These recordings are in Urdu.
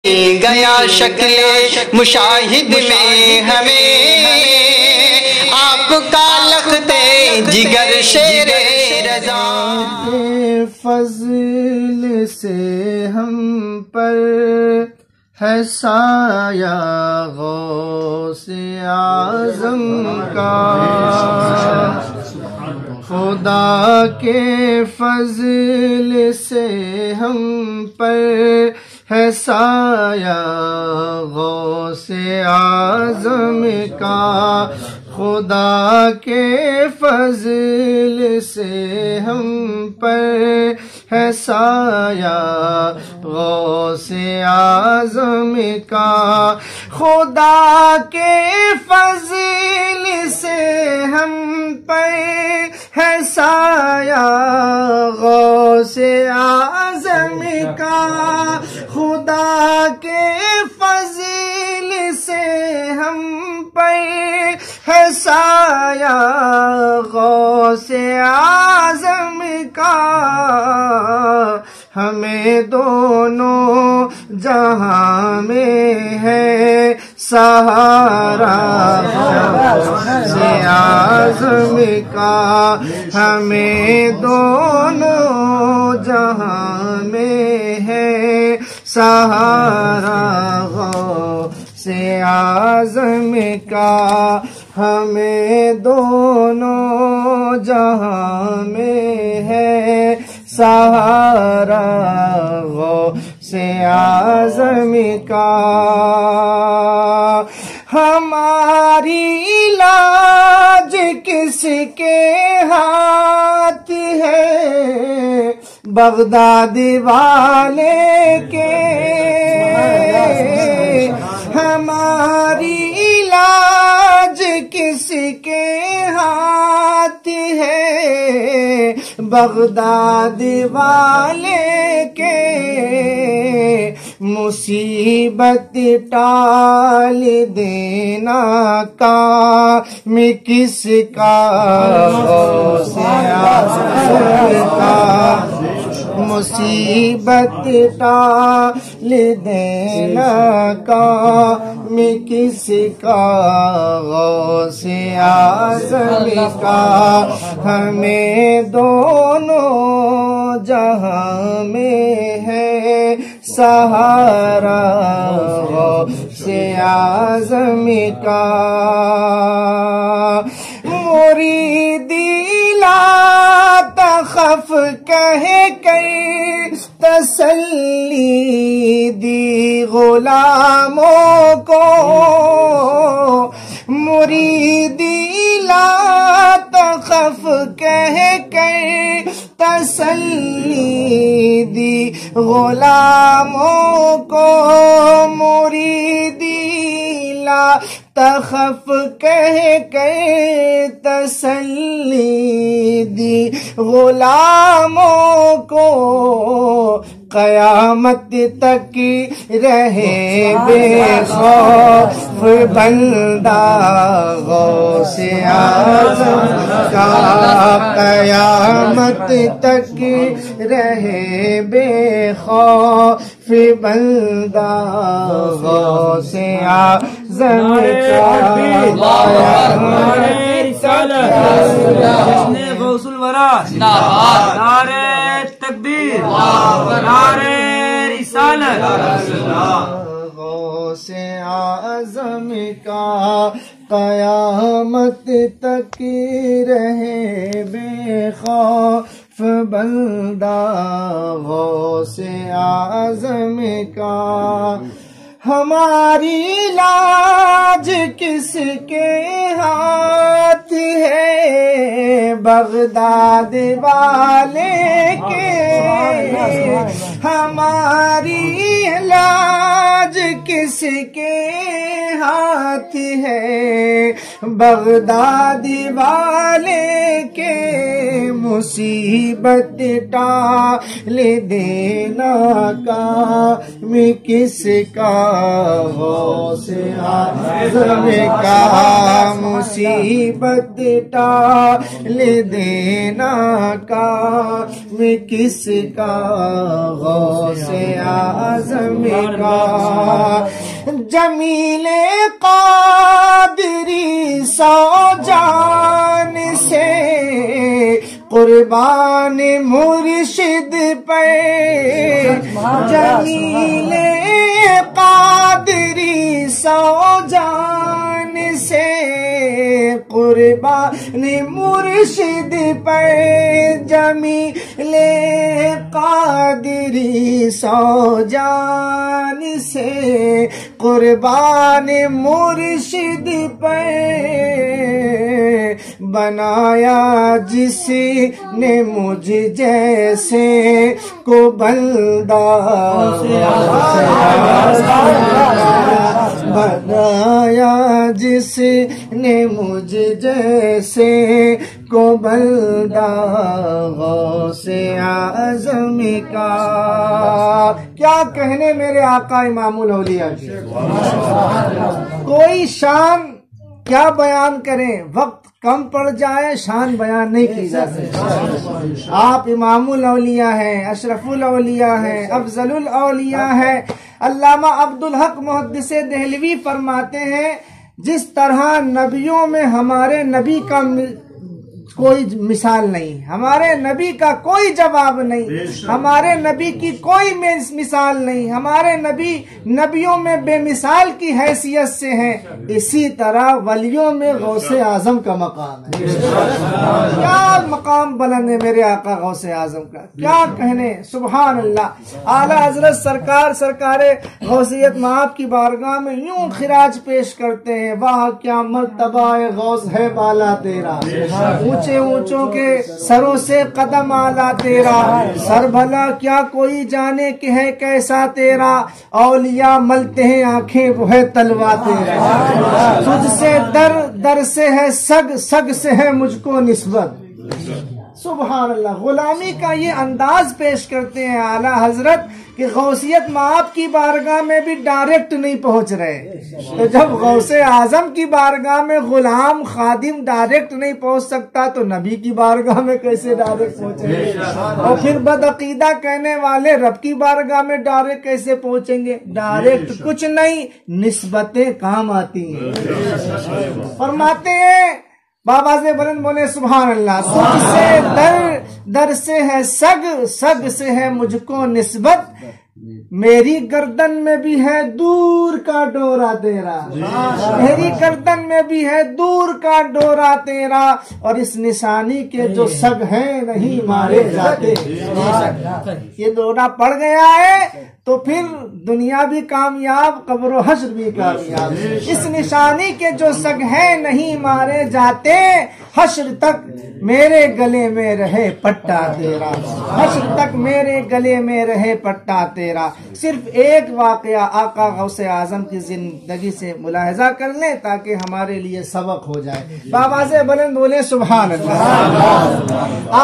گیا شکل مشاہد میں ہمیں آپ کا لخت جگر شیر رضا کے فضل سے ہم پر ہے سایہ غوث اعظم کا، خدا کے فضل سے ہم پر ہے سایہ غوث اعظم کا، خدا کے فضل سے ہم پر ہے سایہ غوث اعظم کا، خدا کے فضل سے ہم پر ہے سایہ غوث اعظم کا، خدا کے فضل سے ہم پر ہے سایہ غوث اعظم کا، ہمیں دونوں جہاں میں ہے سہارا غوث اعظم کا، ہمیں دونوں جہاں میں ہے سہارا غوث اعظم کا، ہمیں دونوں جہاں میں ہے سہارا غوث اعظم کا، ہماری لاج کس کے ہاتھ ہے بغداد والے کے، ہماری لاج کس کے ہاتھ ہے بغداد والے کے، مصیبت ٹال دینا کام کس کا غوث اعظم کا، مصیبت ٹال دینا کام کس کا غوث اعظم کا، ہمیں دونوں جہاں میں ہے سہارا غوث اعظم کا، مریدی لا تخف کہہ کر تسلی دی غلاموں کو، مریدی لا تخف کہہ کر تسلی دی غلاموں کو، مریدی لا تخف کہہ کے تسلی دی غلاموں کو، قیامت تک رہے بے خوف بندہ غوث اعظم کا، قیامت تک رہے بے خوف بندہ غوث اعظم کا، غوث الورا نعرہ تکبیر نعرہ رسالت، غوث اعظم کا قیامت تک رہے بے خوف بندہ غوث اعظم کا، ہماری لاج کس کے ہاتھ ہے بغداد والے کے، ہماری لاج کس کے ہاتھ ہے بغدادی والے کے مصیبت ٹال دینا کام کس کا، غوث اعظم کا مصیبت ٹال دینا کام کس کا، غوث اعظم کا۔ جمیل قادری سو جان سے قربان مرشد پہ، جمیل قادری سو جان سے قربان مرشد پہ، جمیل قادری سو جان سے قربان مرشد پہ، بنایا جس نے مجھ جیسے کو بندہ، بنایا جس نے مجھ جیسے کو بندہ، غوث اعظم کا۔ کیا کہنے میرے آقا امام الاولیاء کی، کوئی شان کیا بیان کریں، وقت کم پڑ جائے شان بیان نہیں کی جا سکتی۔ آپ امام الاولیاء ہیں، اشرف الاولیاء ہیں، افضل الاولیاء ہیں۔ علامہ عبدالحق محدث دہلوی فرماتے ہیں جس طرح نبیوں میں ہمارے نبی کا کوئی مثال نہیں، ہمارے نبی کا کوئی جواب نہیں، ہمارے نبی کی کوئی مثال نہیں، ہمارے نبی نبیوں میں بے مثال کی حیثیت سے ہیں، اسی طرح ولیوں میں غوث اعظم کا مقام ہے۔ کیا مقام بلند ہے میرے آقا غوث اعظم کا، کیا کہنے، سبحان اللہ۔ اعلیٰ حضرت سرکار غوثیت مآب کی بارگاہ میں یوں خراج پیش کرتے ہیں، واہ کیا مرتبہ غوث ہے بالا تیرا، اونچے اونچوں کے سروں سے قدم آلا تیرا، سر بھلا کیا کوئی جانے کہ ہے کیسا تیرا، اولیاء ملتے ہیں آنکھیں وہ ہے تلوا تیرا، تجھ سے در سے ہے سگ سے ہے مجھ کو نسبت۔ سبحان اللہ، غلامی کا یہ انداز پیش کرتے ہیں اعلیٰ حضرت کہ غوثیت مآب کی بارگاہ میں بھی ڈائریکٹ نہیں پہنچ رہے، تو جب غوث اعظم کی بارگاہ میں غلام خادم ڈائریکٹ نہیں پہنچ سکتا تو نبی کی بارگاہ میں کیسے ڈائریکٹ پہنچیں گے؟ اور پھر بدعقیدہ کہنے والے رب کی بارگاہ میں ڈائریکٹ کیسے پہنچیں گے؟ ڈائریکٹ کچھ نہیں، نسبتیں کام آتی ہیں۔ فرماتے ہیں بابا سے بلند بولے سبحان اللہ، تجھ سے در سے ہے سگ سے ہے مجھ کو نسبت، میری گردن میں بھی ہے دور کا ڈورا تیرا، میری گردن میں بھی ہے دور کا ڈورا تیرا، اور اس نشانی کے جو سگ ہیں نہیں مارے جاتے۔ یہ ڈورا پڑ گیا ہے تو پھر دنیا بھی کامیاب، قبر و حشر بھی کامیاب۔ اس نشانی کے جو سگ ہیں نہیں مارے جاتے، حشر تک میرے گلے میں رہے پٹا تیرا، حشر تک میرے گلے میں رہے پٹا تیرا۔ صرف ایک واقعہ آقا غوث اعظم کی زندگی سے ملاحظہ کر لیں تاکہ ہمارے لیے سبق ہو جائے۔ بابا سے بلند بولے سبحان اللہ۔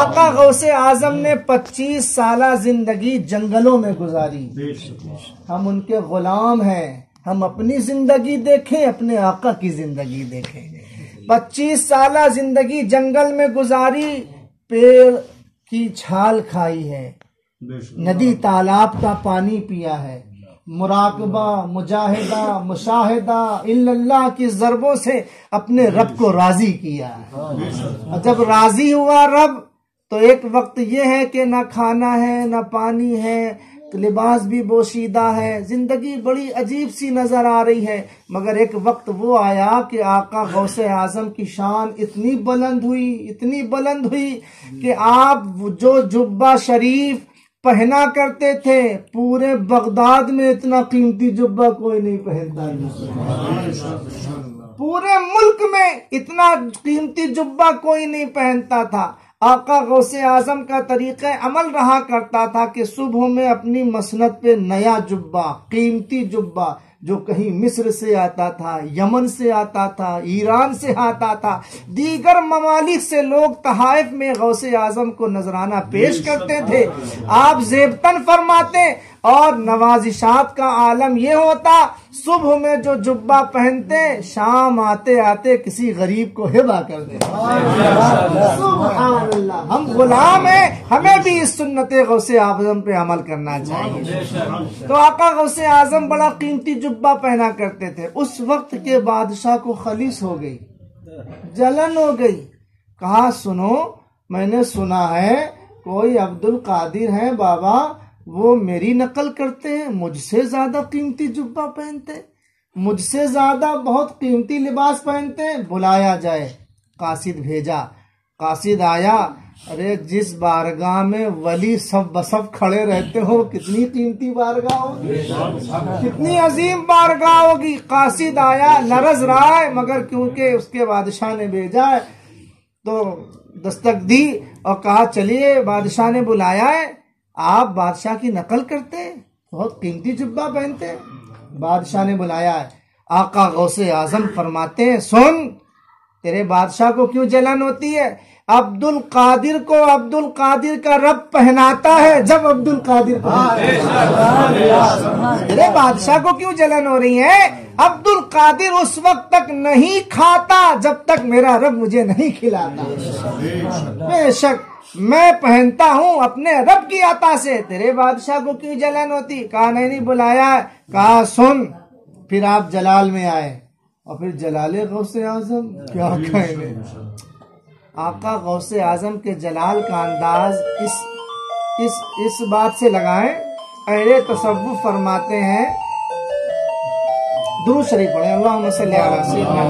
آقا غوث اعظم نے 25 سالہ زندگی جنگلوں میں گزاری، ہم ان کے غلام ہیں، ہم اپنی زندگی دیکھیں، اپنے آقا کی زندگی دیکھیں۔ 25 سالہ زندگی جنگل میں گزاری، پیڑ کی چھال کھائی ہے، ندی تالاب کا پانی پیا ہے، مراقبہ، مجاہدہ، مشاہدہ اللہ کی ضربوں سے اپنے رب کو راضی کیا ہے۔ اور جب راضی ہوا رب تو ایک وقت یہ ہے کہ نہ کھانا ہے نہ پانی ہے، لباس بھی بوشیدہ ہے، زندگی بڑی عجیب سی نظر آ رہی ہے، مگر ایک وقت وہ آیا کہ آقا غوث اعظم کی شان اتنی بلند ہوئی کہ آپ جو جبہ شریف پہنا کرتے تھے پورے بغداد میں اتنا قیمتی جبہ کوئی نہیں پہنتا تھا، پورے ملک میں اتنا قیمتی جبہ کوئی نہیں پہنتا تھا۔ آقا غوث اعظم کا طریقہ عمل رہا کرتا تھا کہ صبح میں اپنی مسند پہ نیا جبہ، قیمتی جبہ جو کہیں مصر سے آتا تھا، یمن سے آتا تھا، ایران سے آتا تھا، دیگر ممالک سے لوگ تحائف میں غوث اعظم کو نذرانہ پیش کرتے تھے، آپ زیبتن فرماتے اور نوازشات کا عالم یہ ہوتا صبح میں جو جبہ پہنتے شام آتے آتے کسی غریب کو ہبہ کر دے۔ سبحان اللہ، ہم غلام ہیں، ہمیں بھی اس سنت غوث اعظم پہ عمل کرنا چاہیے۔ تو آقا غوث اعظم بڑا قیمتی جبہ پہنا کرتے تھے۔ اس وقت کے بادشاہ کو خلیص ہو گئی، جلن ہو گئی، کہا سنو میں نے سنا ہے کوئی عبد القادر ہے بابا، وہ میری نقل کرتے ہیں، مجھ سے زیادہ قیمتی جبہ پہنتے، مجھ سے زیادہ بہت قیمتی لباس پہنتے، بلایا جائے۔ قاصد بھیجا، قاصد آیا، ارے جس بارگاہ میں ولی سب بسب کھڑے رہتے ہو کتنی قیمتی بارگاہ ہوگی، کتنی عظیم بارگاہ ہوگی۔ قاصد آیا، لرز رہا ہے مگر کیونکہ اس کے بادشاہ نے بھیجا ہے تو دستک دی اور کہا چلیے، بادشاہ نے بلایا ہے، آپ بادشاہ کی نقل کرتے ہیں، بہت قیمتی جبہ پہنتے ہیں۔ بادشاہ نے بلایا ہے، آقا غوث اعظم فرماتے ہیں سن، تیرے بادشاہ کو کیوں جلن ہوتی ہے؟ عبد القادر کو عبد القادر کا رب پہناتا ہے جب عبد القادر تیرے بادشاہ کو کیوں جلن ہو رہی ہے؟ عبد القادر اس وقت تک نہیں کھاتا جب تک میرا رب مجھے نہیں کھلاتا۔ بے شک میں پہنتا ہوں اپنے رب کی عطا سے، تیرے بادشاہ کو کیوں جلن ہوتی؟ کہا نہیں بلایا ہے، کہا سن، پھر آپ جلال میں آئے اور پھر جلال غوث اعظم کیا کہنے۔ آقا غوث اعظم کے جلال کا انداز اس بات سے لگائیں، اہل تصوف فرماتے ہیں، درود شریف پڑھیں، اللہم صلی علی سیدنا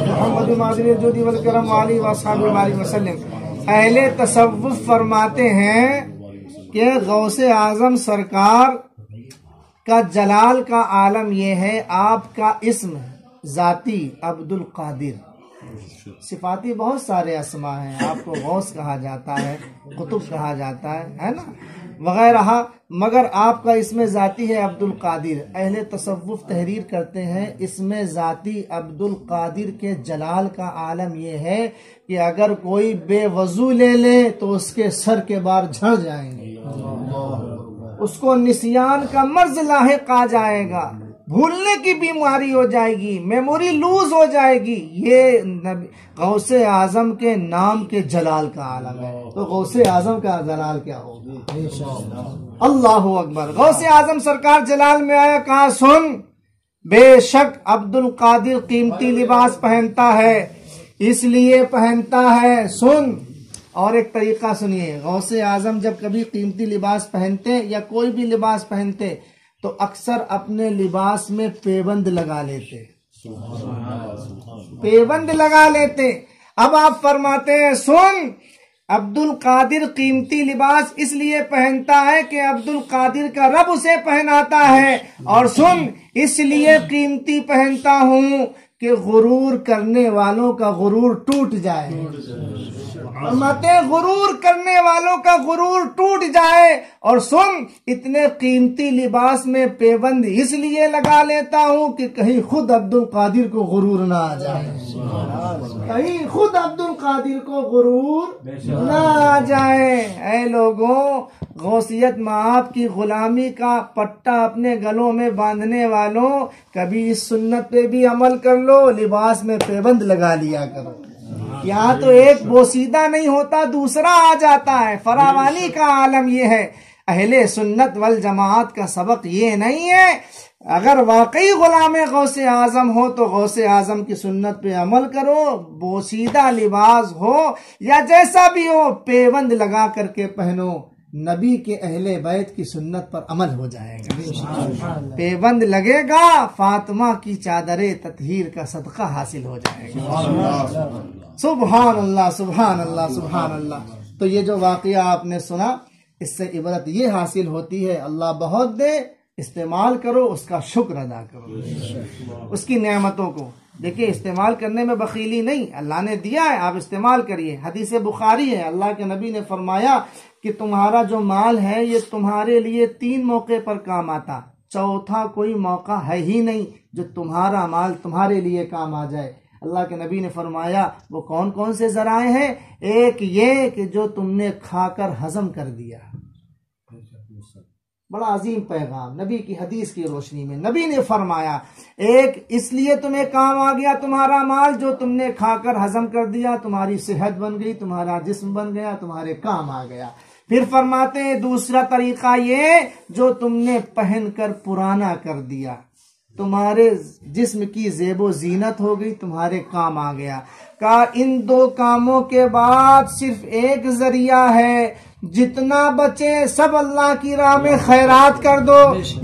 محمد مادری الجود والکرم علی واصحابہ علیہ وسلم۔ اہل تصوف فرماتے ہیں کہ غوث اعظم سرکار کا جلال کا عالم یہ ہے، آپ کا اسم ذاتی عبد القادر، صفاتی بہت سارے اسما ہیں، آپ کو غوث کہا جاتا ہے، قطب کہا جاتا ہے نا وغیرہ، مگر آپ کا اسم ذاتی ہے عبد القادر۔ اہل تصوف تحریر کرتے ہیں اسم ذاتی عبد القادر کے جلال کا عالم یہ ہے کہ اگر کوئی بے وضو لے لے تو اس کے سر کے بار جھڑ جائیں گے، اس کو نسیان کا مرض لاحق آ جائے گا، بھولنے کی بیماری ہو جائے گی، میموری لوز ہو جائے گی۔ یہ غوث اعظم کے نام کے جلال کا عالم ہے، تو غوث اعظم کا جلال کیا ہوگا؟ اللہ اکبر۔ غوث اعظم سرکار جلال میں آیا، کہا سن، بے شک عبد القادر قیمتی لباس پہنتا ہے، اس لیے پہنتا ہے، سن۔ اور ایک طریقہ سنیے، غوث اعظم جب کبھی قیمتی لباس پہنتے یا کوئی بھی لباس پہنتے تو اکثر اپنے لباس میں پیوند لگا لیتے، پیوند لگا لیتے۔ اب آپ فرماتے ہیں سن، عبد القادر قیمتی لباس اس لیے پہنتا ہے کہ عبد القادر کا رب اسے پہناتا ہے، اور سن، اس لیے قیمتی پہنتا ہوں کہ غرور کرنے والوں کا غرور ٹوٹ جائے، غرور کرنے والوں کا غرور ٹوٹ جائے۔ اور سن، اتنے قیمتی لباس میں پیوند اس لیے لگا لیتا ہوں کہ کہیں خود عبد القادر کو غرور نہ آ جائے، کہیں خود عبد القادر کو غرور نہ آ جائے۔ اے لوگوں، غوثیت مآب کی غلامی کا پٹا اپنے گلوں میں باندھنے والوں، کبھی اس سنت پہ بھی عمل کر لو، لباس میں پیوند لگا لیا کرو۔ یہاں تو ایک بوسیدہ نہیں ہوتا دوسرا آ جاتا ہے، فراوانی کا عالم یہ ہے۔ اہل سنت والجماعت کا سبق یہ نہیں ہے، اگر واقعی غلام غوث اعظم ہو تو غوث اعظم کی سنت پہ عمل کرو، بوسیدہ لباس ہو یا جیسا بھی ہو، پیوند لگا کر کے پہنو، نبی کے اہل بیت کی سنت پر عمل ہو جائے گا۔ پیوند لگے گا، فاطمہ کی چادر تطہیر کا صدقہ حاصل ہو جائے گا۔ سبحان اللہ، سبحان اللہ، سبحان اللہ۔ تو یہ جو واقعہ آپ نے سنا، اس سے عبرت یہ حاصل ہوتی ہے، اللہ بہت دے، استعمال کرو، اس کا شکر ادا کرو، اس کی نعمتوں کو۔ دیکھیے استعمال کرنے میں بخیلی نہیں، اللہ نے دیا ہے آپ استعمال کریے۔ حدیث بخاری ہے، اللہ کے نبی نے فرمایا کہ تمہارا جو مال ہے یہ تمہارے لیے 3 موقع پر کام آتا، چوتھا کوئی موقع ہے ہی نہیں جو تمہارا مال تمہارے لیے کام آ جائے۔ اللہ کے نبی نے فرمایا وہ کون کون سے ذرائع ہیں؟ ایک یہ کہ جو تم نے کھا کر ہضم کر دیا۔ بڑا عظیم پیغام نبی کی حدیث کی روشنی میں نبی نے فرمایا ایک اس لیے تمہیں کام آ گیا تمہارا مال جو تم نے کھا کر ہضم کر دیا، تمہاری صحت بن گئی، تمہارا جسم بن گیا، تمہارے کام آ گیا۔ پھر فرماتے ہیں دوسرا طریقہ یہ جو تم نے پہن کر پرانا کر دیا، تمہارے جسم کی زیب و زینت ہو گئی، تمہارے کام آ گیا۔ کہا ان 2 کاموں کے بعد صرف ایک ذریعہ ہے، جتنا بچے سب اللہ کی راہ میں خیرات کر دو۔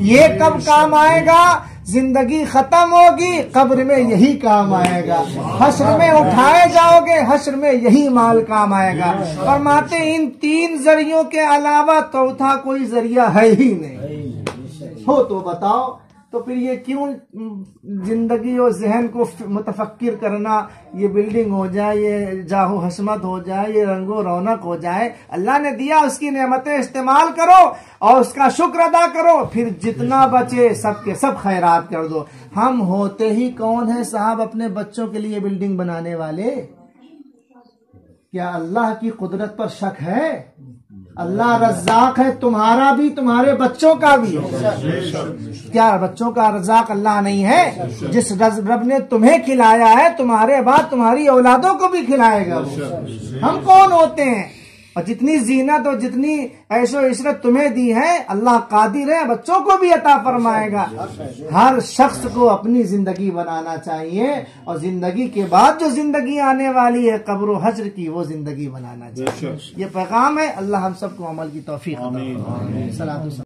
یہ کب کام آئے گا؟ زندگی ختم ہوگی قبر میں یہی کام آئے گا، حشر میں اٹھائے جاؤ گے حشر میں یہی مال کام آئے گا۔ فرماتے ان 3 ذریعوں کے علاوہ چوتھا کوئی ذریعہ ہے ہی نہیں ہو تو بتاؤ۔ تو پھر یہ کیوں زندگی اور ذہن کو متفکر کرنا، یہ بلڈنگ ہو جائے، یہ جاہ و حشمت ہو جائے، یہ رنگ و رونق ہو جائے؟ اللہ نے دیا اس کی نعمتیں استعمال کرو اور اس کا شکر ادا کرو، پھر جتنا بچے سب کے سب خیرات کر دو۔ ہم ہوتے ہی کون ہیں صاحب اپنے بچوں کے لیے بلڈنگ بنانے والے؟ کیا اللہ کی قدرت پر شک ہے؟ اللہ رزاق ہے، تمہارا بھی تمہارے بچوں کا بھی۔ کیا بچوں کا رزاق اللہ نہیں ہے؟ جس رب نے تمہیں کھلایا ہے تمہارے بعد تمہاری اولادوں کو بھی کھلائے گا وہ۔ ہم کون ہوتے ہیں؟ اور جتنی زینت اور جتنی عیش و عشرت تمہیں دی ہے اللہ قادر ہے بچوں کو بھی عطا فرمائے گا۔ ہر شخص کو اپنی زندگی بنانا چاہیے اور زندگی کے بعد جو زندگی آنے والی ہے قبر و حشر کی وہ زندگی بنانا چاہیے۔ یہ پیغام ہے، اللہ ہم سب کو عمل کی توفیق عطا فرمائے۔